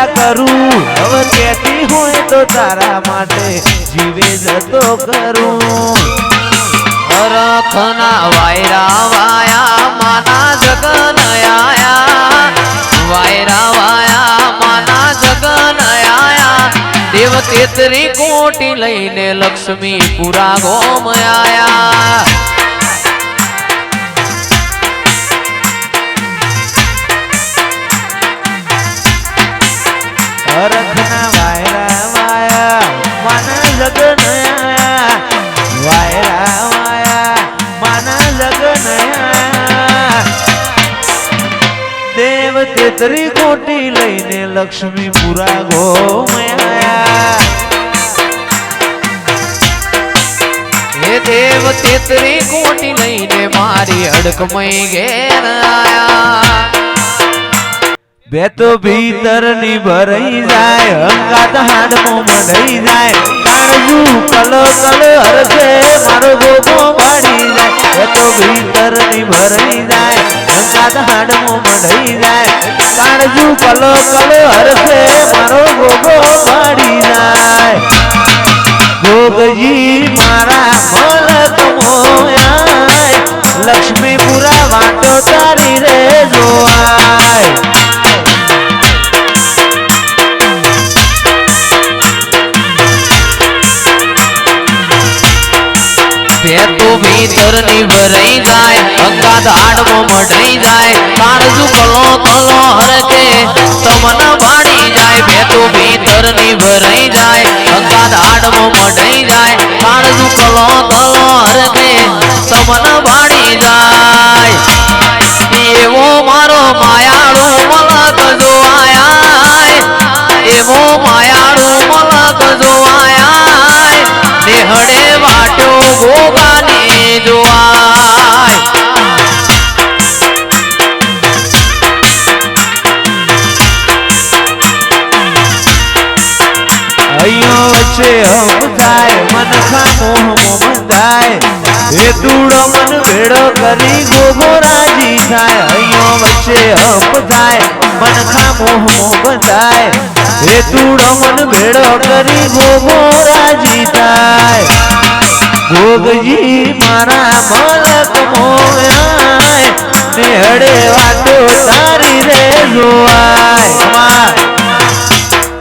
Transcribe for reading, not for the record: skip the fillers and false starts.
કર્યા કરું હવે કહેતી હોય તો તારા માટે જીવે જતો કરું અરખના વાયરા વાયા માના જગન આયા વાયરા વાયા માના જગન આયા દેવ તેતરી કોટી લઈને લક્ષ્મી પુરા ગોમ આયા અરખના વાયરા વાયા માના જગન આયા વાયરા વાયા માના જગન આયા દેવ તેતરી કોટી લઈને લક્ષ્મી પુરા ગોમ આયા હે દેવ તેતરી કોટી લઈને મારી અડકમય ઘેર આયા બે તો ભીતર ની ભરાઈ જાય અંગાત હાડમાં મઢાઈ જાય કાળજુ કલો કલ હરખે મારો ગોગો વાળી જાય બે તો ભીતર ની ભરાઈ જાય અંગાત હાડમાં મઢાઈ જાય કાળજુ કલો કલ હરખે મારો ગોગો વાળી જાય ગોગજી મારા મલક મોયા લક્ષ્મીપુરા વાટો તારી રે જોવાય તો ભીતર ની ભરાઈ જાય અંગાત હાડમાં મઢાઈ જાય કાળજુ કલો કલો હરકે તમન ભાડી જાય બે તો ભીતર ની ભરાઈ જાય અંગાત હાડમાં મઢાઈ જાય કાળજુ કલો કલો હરકે તમન ભાડી જાય એવો મારો માયાળો મલક જોવાય એવો માયાળો મલક જોવાય નેહડે વાટ્યો ગોગાને જોવાય અહીંયા વચ્ચે હમ થાય મન ખામો બંધાય એ દૂડો મન ભેડો કરી ગોગો રાજી થાય અહીંયા વચ્ચે હમ થાય મન ખામો બંધાય એ દૂડો મન ભેડો કરી ગોગો રાજી થાય ગોગજી મારા મલક મોયા નેહડે વાટો તારી રે જોવાય